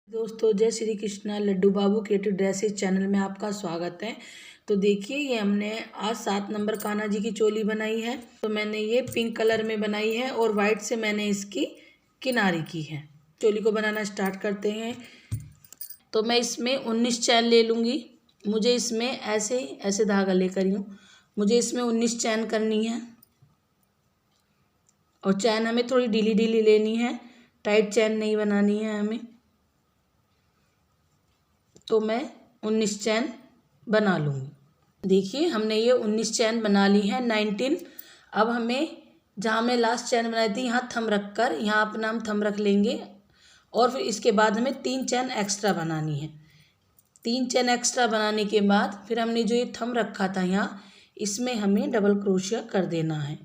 दोस्तों जय श्री कृष्णा। लड्डू बाबू creative dresses channel में आपका स्वागत है। तो देखिए ये हमने आज 7 नंबर कान्हा जी की चोली बनाई है। तो मैंने ये पिंक कलर में बनाई है और वाइट से मैंने इसकी किनारी की है। चोली को बनाना स्टार्ट करते हैं। तो मैं इसमें 19 चैन ले लूँगी। मुझे इसमें ऐसे धागा लेकर यूँ मुझे इसमें 19 चैन करनी है और चैन हमें थोड़ी ढीली ढीली लेनी है, टाइट चैन नहीं बनानी है हमें। तो मैं 19 चैन बना लूँगी। देखिए हमने ये 19 चैन बना ली है 19। अब हमें जहाँ हमने लास्ट चैन बनाई थी यहाँ थंब रख कर यहाँ अपना हम थंब रख लेंगे और फिर इसके बाद हमें 3 चैन एक्स्ट्रा बनानी है। 3 चैन एक्स्ट्रा बनाने के बाद फिर हमने जो ये थंब रखा था यहाँ इसमें हमें डबल क्रोशिया कर देना है।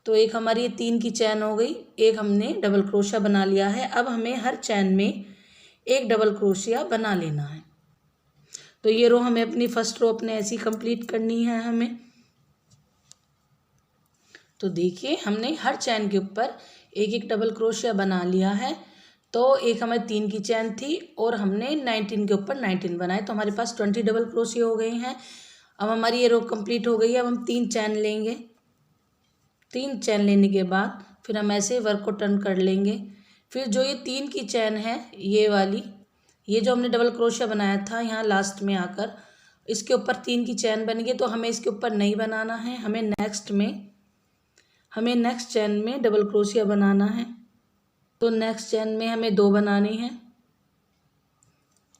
तो एक हमारी ये 3 की चैन हो गई, एक हमने डबल क्रोशिया बना लिया है। अब हमें हर चैन में एक डबल क्रोशिया बना लेना है। तो ये रो हमें अपनी फर्स्ट रो अपने ऐसी कंप्लीट करनी है हमें। तो देखिए हमने हर चैन के ऊपर एक एक डबल क्रोशिया बना लिया है। तो एक हमारी 3 की चैन थी और हमने 19 के ऊपर 19 बनाए, तो हमारे पास 20 डबल क्रोशिया हो गए हैं। अब हमारी ये रो कंप्लीट हो गई है। अब हम 3 चैन लेंगे। 3 चैन लेने के बाद फिर हम ऐसे वर्क को टर्न कर लेंगे। फिर जो ये 3 की चैन है ये वाली, ये जो हमने डबल क्रोशिया बनाया था यहाँ लास्ट में आकर इसके ऊपर 3 की चैन बन गई, तो हमें इसके ऊपर नहीं बनाना है। हमें नेक्स्ट चैन में डबल क्रोशिया बनाना है। तो नेक्स्ट चैन में हमें 2 बनानी है।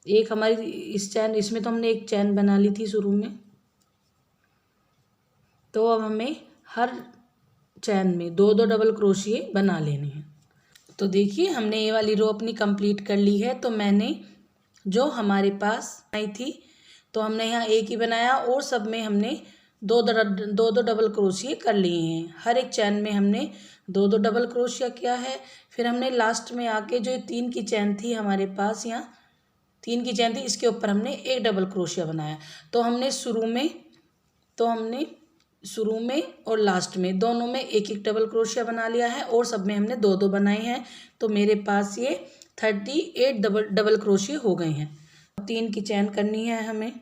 एक हमारी इस चैन इसमें तो हमने एक चैन बना ली थी शुरू में। तो अब हमें हर चैन में 2-2 डबल क्रोशिये बना लेने हैं। तो देखिए हमने ये वाली रो अपनी कंप्लीट कर ली है। तो मैंने जो हमारे पास आई थी तो हमने यहाँ एक ही बनाया और सब में हमने 2-2 डबल क्रोशिये कर लिए हैं। हर एक चैन में हमने 2-2 डबल क्रोशिया किया है। फिर हमने लास्ट में आके जो 3 की चैन थी हमारे पास, यहाँ 3 की चैन थी, इसके ऊपर हमने एक डबल क्रोशिया बनाया। तो हमने शुरू में और लास्ट में दोनों में एक एक डबल क्रोशिया बना लिया है और सब में हमने 2-2 बनाए हैं। तो मेरे पास ये 38 डबल क्रोशिया हो गए हैं। 3 की चैन करनी है हमें।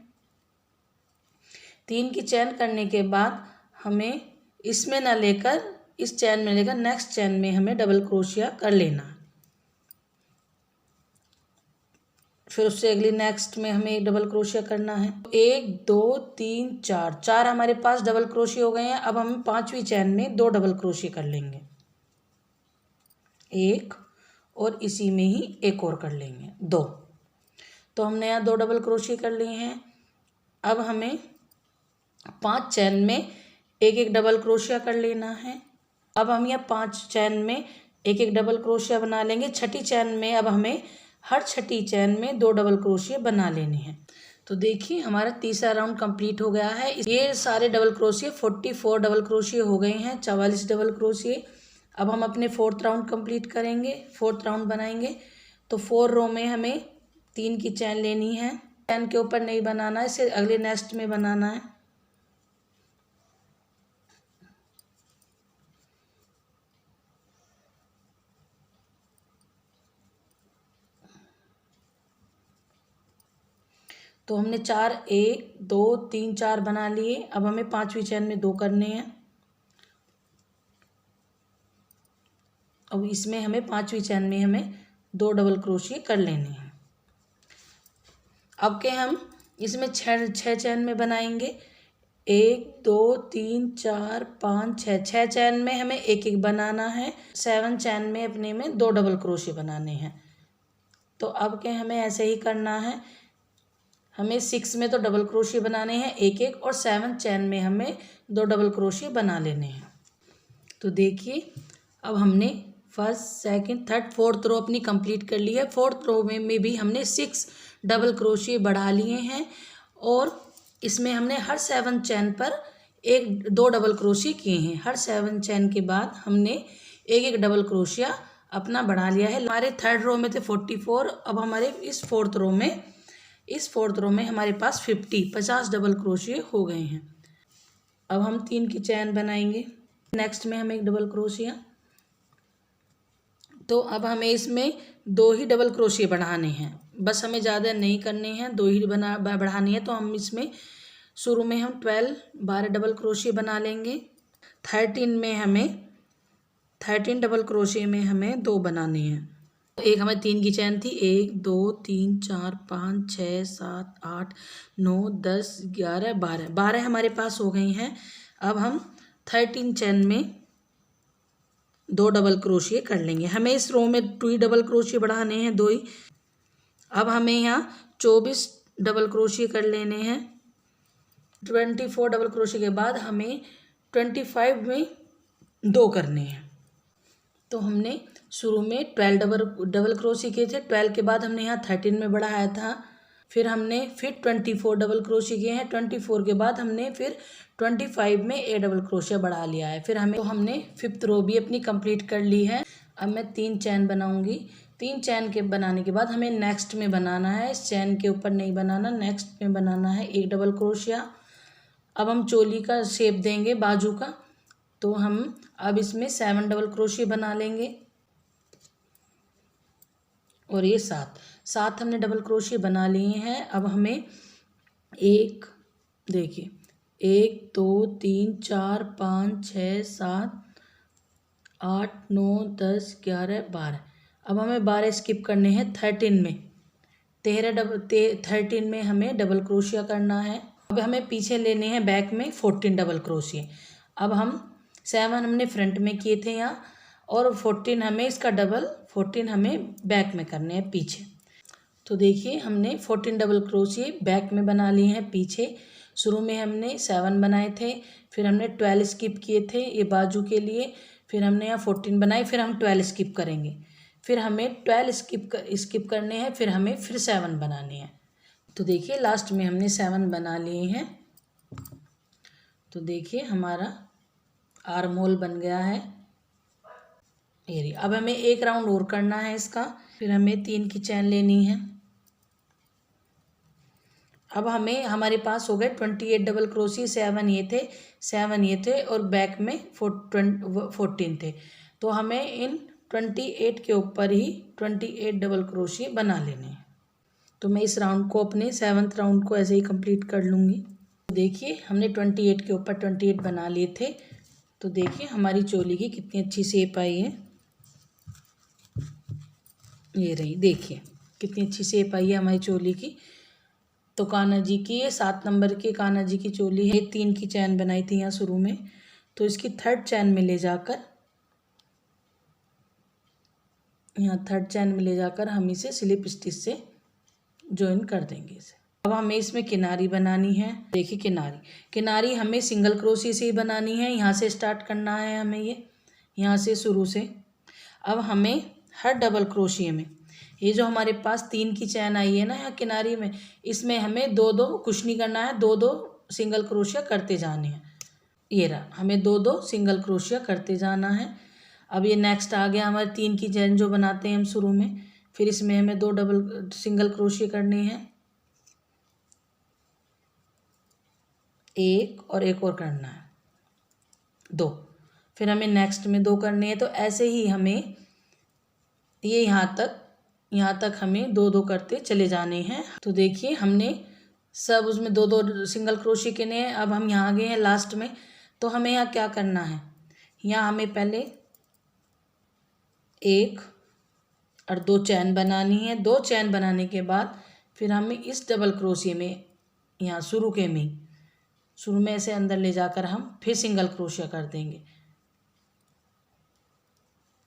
3 की चैन करने के बाद हमें इसमें ना लेकर इस चैन में लेकर नेक्स्ट चैन में हमें डबल क्रोशिया कर लेना। फिर उससे अगली नेक्स्ट में हमें एक डबल क्रोशिया करना है। 1 2 3 4 हमारे पास डबल क्रोशिया हो गए हैं। अब हम 5वीं चैन में 2 डबल क्रोशिया कर लेंगे, एक और इसी में ही एक और कर लेंगे 2। तो हमने यहाँ 2 डबल क्रोशिया कर लिए हैं। अब हमें 5 चैन में एक एक डबल क्रोशिया कर लेना है। अब हम यहाँ 5 चैन में एक एक डबल क्रोशिया बना लेंगे। छठी चैन में अब हमें हर छठी चैन में 2 डबल क्रोशिया बना लेने हैं। तो देखिए हमारा तीसरा राउंड कंप्लीट हो गया है। ये सारे डबल क्रोशिया 44 डबल क्रोशिया हो गए हैं, 44 डबल क्रोशिया। अब हम अपने 4th राउंड कंप्लीट करेंगे, 4th राउंड बनाएंगे। तो 4 रो में हमें 3 की चैन लेनी है। चैन के ऊपर नहीं बनाना है, इसे अगले नेक्स्ट में बनाना है। तो हमने 4 1 2 3 4 बना लिए। अब हमें 5वीं चैन में 2 करने हैं। अब इसमें हमें 5वीं चैन में हमें 2 डबल क्रोशिया कर लेने हैं। अब के हम इसमें 6 चैन में बनाएंगे। 1 2 3 4 5 6 चैन में हमें एक एक बनाना है। 7 चैन में अपने में 2 डबल क्रोशिया बनाने हैं। तो अब के हमें ऐसे ही करना है। हमें 6 में तो डबल क्रोशिया बनाने हैं एक एक, और 7 चैन में हमें 2 डबल क्रोशिया बना लेने हैं। तो देखिए अब हमने फर्स्ट सेकंड थर्ड 4th रो अपनी कंप्लीट कर ली है। 4th रो में भी हमने 6 डबल क्रोशिया बढ़ा लिए हैं और इसमें हमने हर 7 चैन पर 1-2 डबल क्रोशिया किए हैं। हर 7 चैन के बाद हमने एक एक डबल क्रोशिया अपना बढ़ा लिया है। हमारे 3rd रो में थे 44, अब हमारे इस 4th रो में हमारे पास 50 डबल क्रोशिया हो गए हैं। अब हम 3 की चैन बनाएंगे। नेक्स्ट में हम एक डबल क्रोशिया तो अब हमें इसमें 2 ही डबल क्रोशिया बढ़ाने हैं, बस हमें ज़्यादा नहीं करने हैं, 2 ही बढ़ानी है। तो हम इसमें शुरू में हम 12 डबल क्रोशिया बना लेंगे। 13 डबल क्रोशिया में हमें 2 बनाने हैं। एक हमें 3 की चैन थी, 1 2 3 4 5 6 7 8 9 10 11 12 हमारे पास हो गई हैं। अब हम 13 चैन में 2 डबल क्रोशिया कर लेंगे। हमें इस रो में 2 ही डबल क्रोशिया बढ़ाने हैं, 2 ही। अब हमें यहाँ 24 डबल क्रोशिया कर लेने हैं। 24 डबल क्रोशिया के बाद हमें 25 में 2 करने हैं। तो हमने शुरू में 12 डबल क्रोशिया किए थे, 12 के बाद हमने यहाँ 13 में बढ़ाया था। फिर हमने 24 डबल क्रोशिया किए हैं, 24 के बाद हमने फिर 25 में एक डबल क्रोशिया बढ़ा लिया है। फिर हमने 5th रो भी अपनी कंप्लीट कर ली है। अब मैं 3 चैन बनाऊंगी। 3 चैन के बनाने के बाद हमें नेक्स्ट में बनाना है, इस चैन के ऊपर नहीं बनाना, नेक्स्ट में बनाना है 1 डबल क्रोशिया। अब हम चोली का शेप देंगे बाजू का, तो हम अब इसमें 7 डबल क्रोशिया बना लेंगे। और ये 7 हमने डबल क्रोशिया बना लिए हैं। अब हमें देखिए 1 2 3 4 5 6 7 8 9 10 11 12। अब हमें 12 स्किप करने हैं 13 में। 13 में हमें डबल क्रोशिया करना है। अब हमें पीछे लेने हैं बैक में 14 डबल क्रोशिया। अब हम 7 हमने फ्रंट में किए थे यहाँ, और 14 हमें इसका डबल 14 हमें बैक में करने हैं पीछे। तो देखिए हमने 14 डबल क्रोशिया बैक में बना लिए हैं पीछे। शुरू में हमने 7 बनाए थे, फिर हमने 12 स्किप किए थे ये बाजू के लिए, फिर हमने यहाँ 14 बनाए, फिर हम 12 स्किप करेंगे, फिर हमें 12 स्किप करने हैं, फिर हमें फिर 7 बनाने हैं। तो देखिए लास्ट में हमने 7 बना लिए हैं। तो देखिए हमारा आर्म होल बन गया है। ये अब हमें 1 राउंड और करना है इसका। फिर हमें 3 की चैन लेनी है। अब हमारे पास हो गए 28 डबल क्रोशिया। 7 ये थे और बैक में 14 थे। तो हमें इन 28 के ऊपर ही 28 डबल क्रोशिया बना लेने हैं। तो मैं इस राउंड को अपने 7th राउंड को ऐसे ही कंप्लीट कर लूँगी। देखिए हमने 28 के ऊपर 28 बना लिए थे। तो देखिए हमारी चोली की कितनी अच्छी शेप आई है। ये रही, देखिए कितनी अच्छी शेप आई है हमारी चोली की। तो कान्हा जी की ये 7 नंबर की कान्हा जी की चोली है। 3 की चैन बनाई थी यहाँ शुरू में, तो इसकी 3rd चैन में ले जाकर हम इसे स्लिप स्टिच से ज्वाइन कर देंगे इसे। अब हमें इसमें किनारी बनानी है। देखिए किनारी हमें सिंगल क्रोशिया से ही बनानी है। यहाँ से स्टार्ट करना है हमें, ये यहाँ से शुरू से। अब हमें हर डबल क्रोशिया में ये जो हमारे पास 3 की चैन आई है ना यहाँ किनारी में, इसमें हमें 2-2 कुछ नहीं करना है, 2-2 सिंगल क्रोशिया करते जाने हैं। ये रहा, हमें 2-2 सिंगल क्रोशिया करते जाना है। अब ये नेक्स्ट आ गया हमारे 3 की चैन जो बनाते हैं हम शुरू में। फिर इसमें हमें 2 डबल सिंगल क्रोशिया करनी है, एक और करना है 2। फिर हमें नेक्स्ट में 2 करने हैं। तो ऐसे ही हमें ये यहाँ तक हमें 2-2 करते चले जाने हैं। तो देखिए हमने सब उसमें 2-2 सिंगल क्रोशिया किए हैं। अब हम यहाँ आ गए हैं लास्ट में। तो हमें यहाँ क्या करना है, यहाँ हमें पहले 1 और 2 चैन बनानी है। 2 चैन बनाने के बाद फिर हमें इस डबल क्रोशिया में यहाँ शुरू में ऐसे अंदर ले जाकर हम फिर सिंगल क्रोशिया कर देंगे।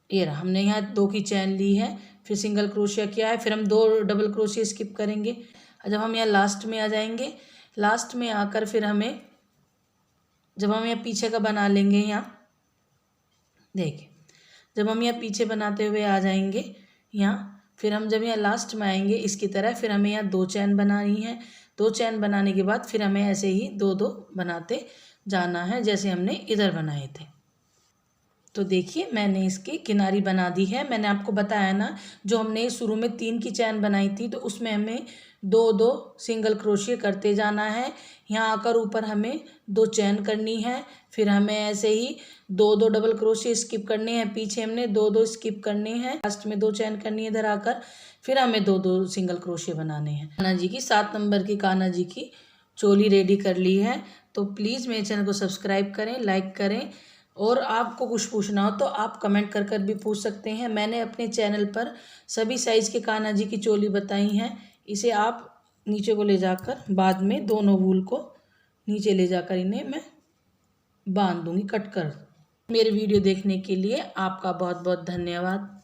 ये रहा, हमने यहाँ 2 की चैन ली है, फिर सिंगल क्रोशिया किया है, फिर हम 2 डबल क्रोशिया स्किप करेंगे। जब हम यहाँ लास्ट में आ जाएंगे, लास्ट में आकर फिर जब हम यहाँ पीछे का बना लेंगे, यहाँ देखिए जब हम यहाँ पीछे बनाते हुए आ जाएंगे यहाँ, फिर हम जब यहाँ लास्ट में आएंगे इसकी तरह, फिर हमें यहाँ 2 चैन बनानी है। 2 चैन बनाने के बाद फिर हमें ऐसे ही 2-2 बनाते जाना है जैसे हमने इधर बनाए थे। तो देखिए मैंने इसकी किनारी बना दी है। मैंने आपको बताया ना, जो हमने शुरू में 3 की चैन बनाई थी तो उसमें हमें 2-2 सिंगल क्रोशिया करते जाना है। यहाँ आकर ऊपर हमें 2 चैन करनी है, फिर हमें ऐसे ही 2-2 डबल क्रोशिया स्किप करने हैं। पीछे हमने 2-2 स्किप करने हैं, लास्ट में 2 चैन करनी है इधर आकर, फिर हमें 2-2 सिंगल क्रोशिया बनाने हैं। कान्हा जी की 7 नंबर की कान्हा जी की चोली रेडी कर ली है। तो प्लीज़ मेरे चैनल को सब्सक्राइब करें, लाइक करें, और आपको कुछ पूछना हो तो आप कमेंट कर भी पूछ सकते हैं। मैंने अपने चैनल पर सभी साइज़ के कान्हा जी की चोली बताई हैं। इसे आप नीचे को ले जाकर बाद में दोनों वूल को नीचे ले जाकर इन्हें मैं बांध दूंगी कट कर। मेरे वीडियो देखने के लिए आपका बहुत बहुत धन्यवाद।